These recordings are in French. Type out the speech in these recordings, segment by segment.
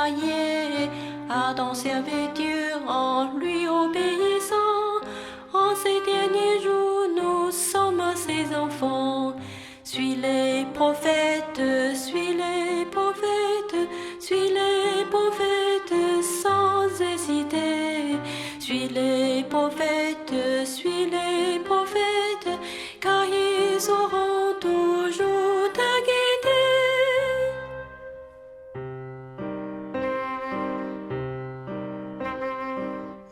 éraillé. Adam servait Dieu en lui obéissant. En ces derniers jours, nous sommes ses enfants. Suis les prophètes, suis les prophètes, suis les prophètes sans hésiter. Suis les prophètes, car ils auront toujours ta guidée.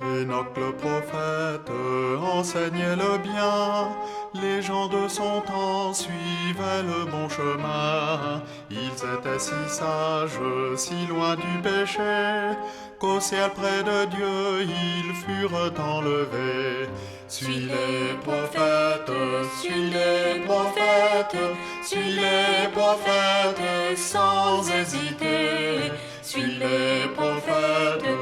Enoch le prophète enseignait le bien, les gens de son temps suivaient le bon chemin. Ils étaient si sages, si loin du péché, qu'au ciel près de Dieu ils furent enlevés. Suis les prophètes, suis les prophètes, suis les prophètes sans hésiter. Suis les prophètes,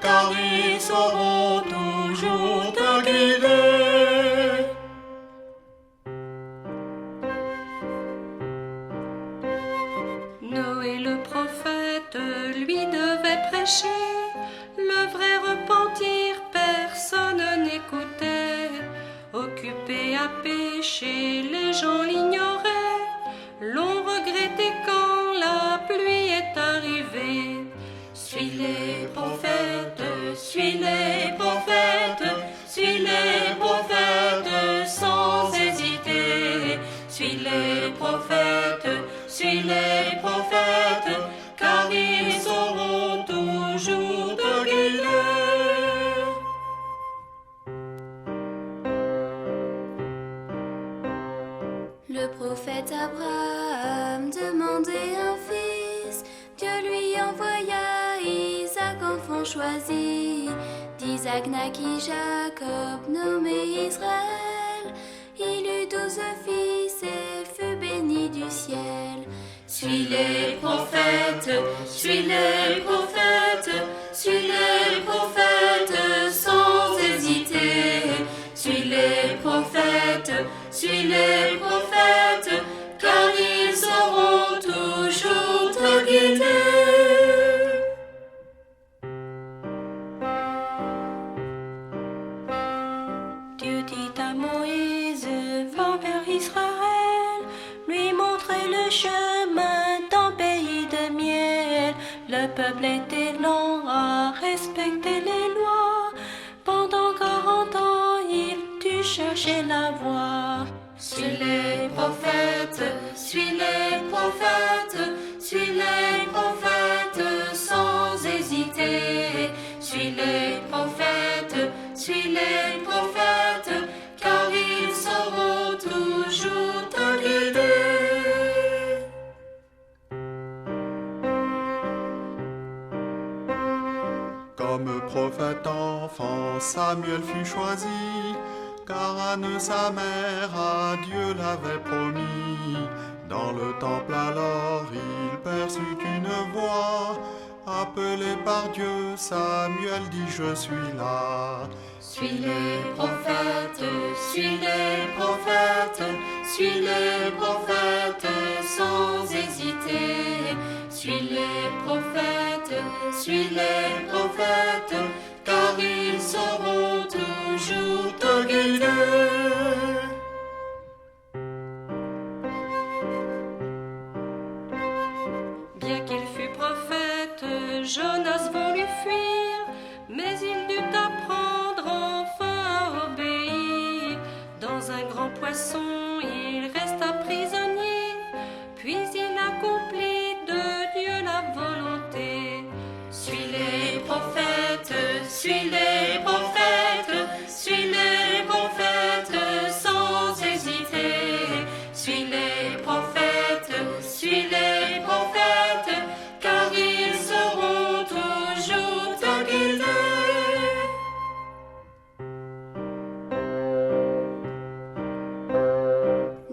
car ils sauront toujours te guider. Noé le prophète lui devait prêcher le vrai repentir, personne n'écoutait. Occupé à pécher, les gens l'ignoraient, l'ont regretté quand la pluie est arrivée. Suis les prophètes, suis les prophètes, suis les prophètes sans hésiter. Suis les prophètes, car ils sauront toujours te guider. Le prophète Abraham demandait un fils, Dieu lui envoya Isaac, enfant choisi. D'Isaac naquit Jacob, nommé Israël. Il eut 12 fils et fut béni du ciel. Suis les prophètes, suis les prophètes, suis les prophètes sans hésiter. Suis les prophètes, car ils sauront toujours te guider. Dieu dit à Moïse, va vers Israël, lui montrer le chemin d'un pays de miel. Le peuple était lent à respecter les lois. Pendant 40 ans, il dut chercher la voie. Suis les prophètes, suis les prophètes, suis les prophètes sans hésiter. Suis les prophètes, car ils sauront toujours te guider. Comme prophète enfant, Samuel fut choisi, car Anne, sa mère, à Dieu l'avait promis. Dans le temple alors, il perçut une voix, appelé par Dieu, Samuel dit, je suis là. Suis les prophètes, suis les prophètes, suis les prophètes sans hésiter. Suis les prophètes, car ils sauront toujours te guider. Bien qu'il fût prophète, Jonas voulut fuir, mais il dut apprendre enfin à obéir. Dans un grand poisson, il resta prisonnier, puis il accomplit de Dieu la volonté. Suis les prophètes, suis les prophètes, suis les prophètes sans hésiter. Suis les prophètes, car ils sauront toujours te guider.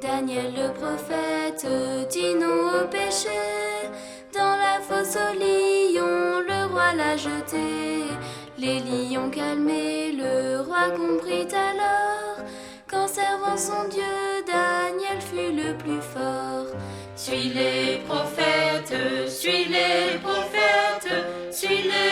Daniel le prophète dit non au péché. Dans la fosse aux lions, le roi l'a jeté. Les lions calmés, le roi comprit alors qu'en servant son Dieu, Daniel fut le plus fort. Suis les prophètes, suis les prophètes, suis les